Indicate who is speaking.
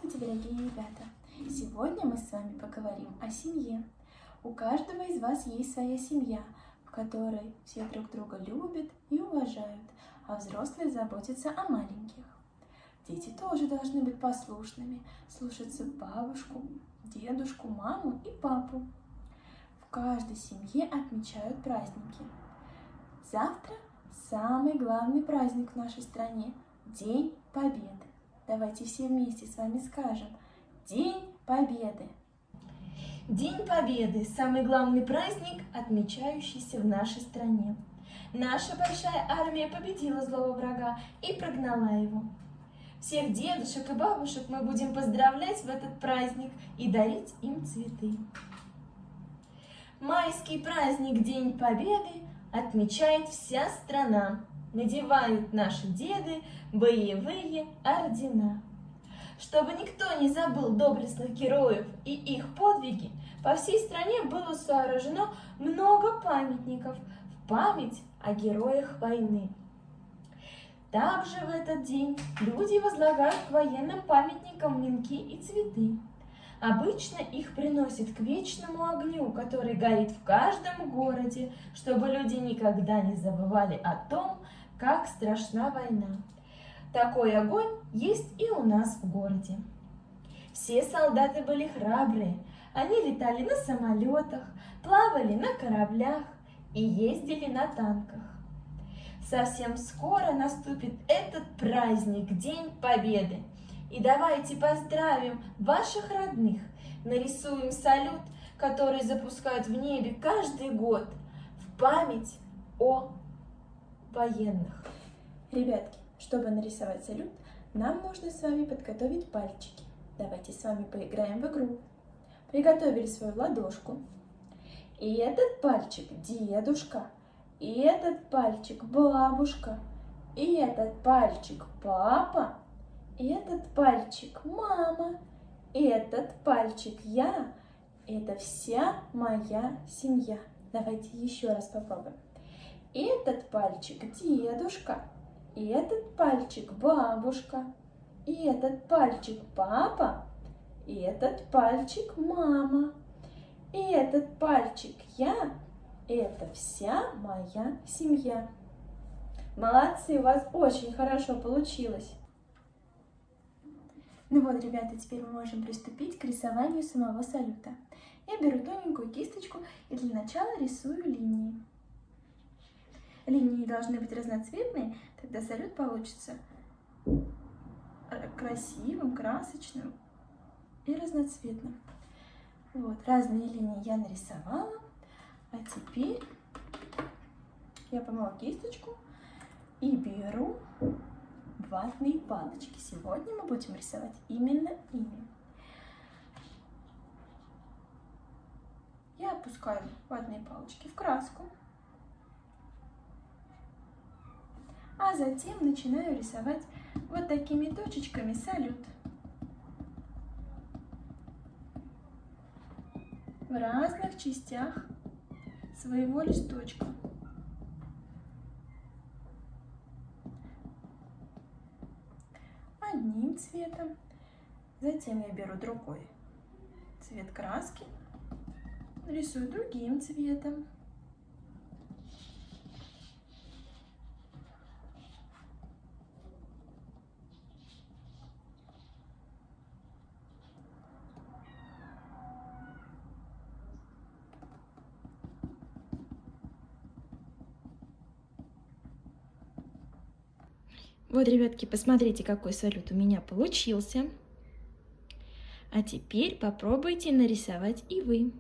Speaker 1: Здравствуйте, дорогие ребята! Сегодня мы с вами поговорим о семье. У каждого из вас есть своя семья, в которой все друг друга любят и уважают, а взрослые заботятся о маленьких. Дети тоже должны быть послушными, слушаться бабушку, дедушку, маму и папу. В каждой семье отмечают праздники. Завтра самый главный праздник в нашей стране – День Победы. Давайте все вместе с вами скажем: День Победы!
Speaker 2: День Победы – самый главный праздник, отмечающийся в нашей стране. Наша большая армия победила злого врага и прогнала его. Всех дедушек и бабушек мы будем поздравлять в этот праздник и дарить им цветы. Майский праздник День Победы отмечает вся страна. Надевают наши деды боевые ордена. Чтобы никто не забыл доблестных героев и их подвиги, по всей стране было сооружено много памятников в память о героях войны. Также в этот день люди возлагают к военным памятникам венки и цветы. Обычно их приносят к вечному огню, который горит в каждом городе, чтобы люди никогда не забывали о том, как страшна война. Такой огонь есть и у нас в городе. Все солдаты были храбрые. Они летали на самолетах, плавали на кораблях и ездили на танках. Совсем скоро наступит этот праздник, День Победы. И давайте поздравим ваших родных, нарисуем салют, который запускают в небе каждый год в память о военных.
Speaker 1: Ребятки, чтобы нарисовать салют, нам нужно с вами подготовить пальчики. Давайте с вами поиграем в игру. Приготовили свою ладошку. И этот пальчик дедушка, и этот пальчик бабушка, и этот пальчик папа, и этот пальчик мама, и этот пальчик я. Это вся моя семья. Давайте еще раз попробуем. Этот пальчик дедушка, и этот пальчик бабушка, и этот пальчик папа, и этот пальчик мама, и этот пальчик я. Это вся моя семья. Молодцы, у вас очень хорошо получилось. Ну вот, ребята, теперь мы можем приступить к рисованию самого салюта. Я беру тоненькую кисточку и для начала рисую линии. Линии должны быть разноцветные, тогда салют получится красивым, красочным и разноцветным. Вот, разные линии я нарисовала, а теперь я помыла кисточку и беру ватные палочки. Сегодня мы будем рисовать именно ими. Я опускаю ватные палочки в краску, а затем начинаю рисовать вот такими точечками салют в разных частях своего листочка. Одним цветом, затем я беру другой цвет краски, рисую другим цветом. Вот, ребятки, посмотрите, какой салют у меня получился. А теперь попробуйте нарисовать и вы.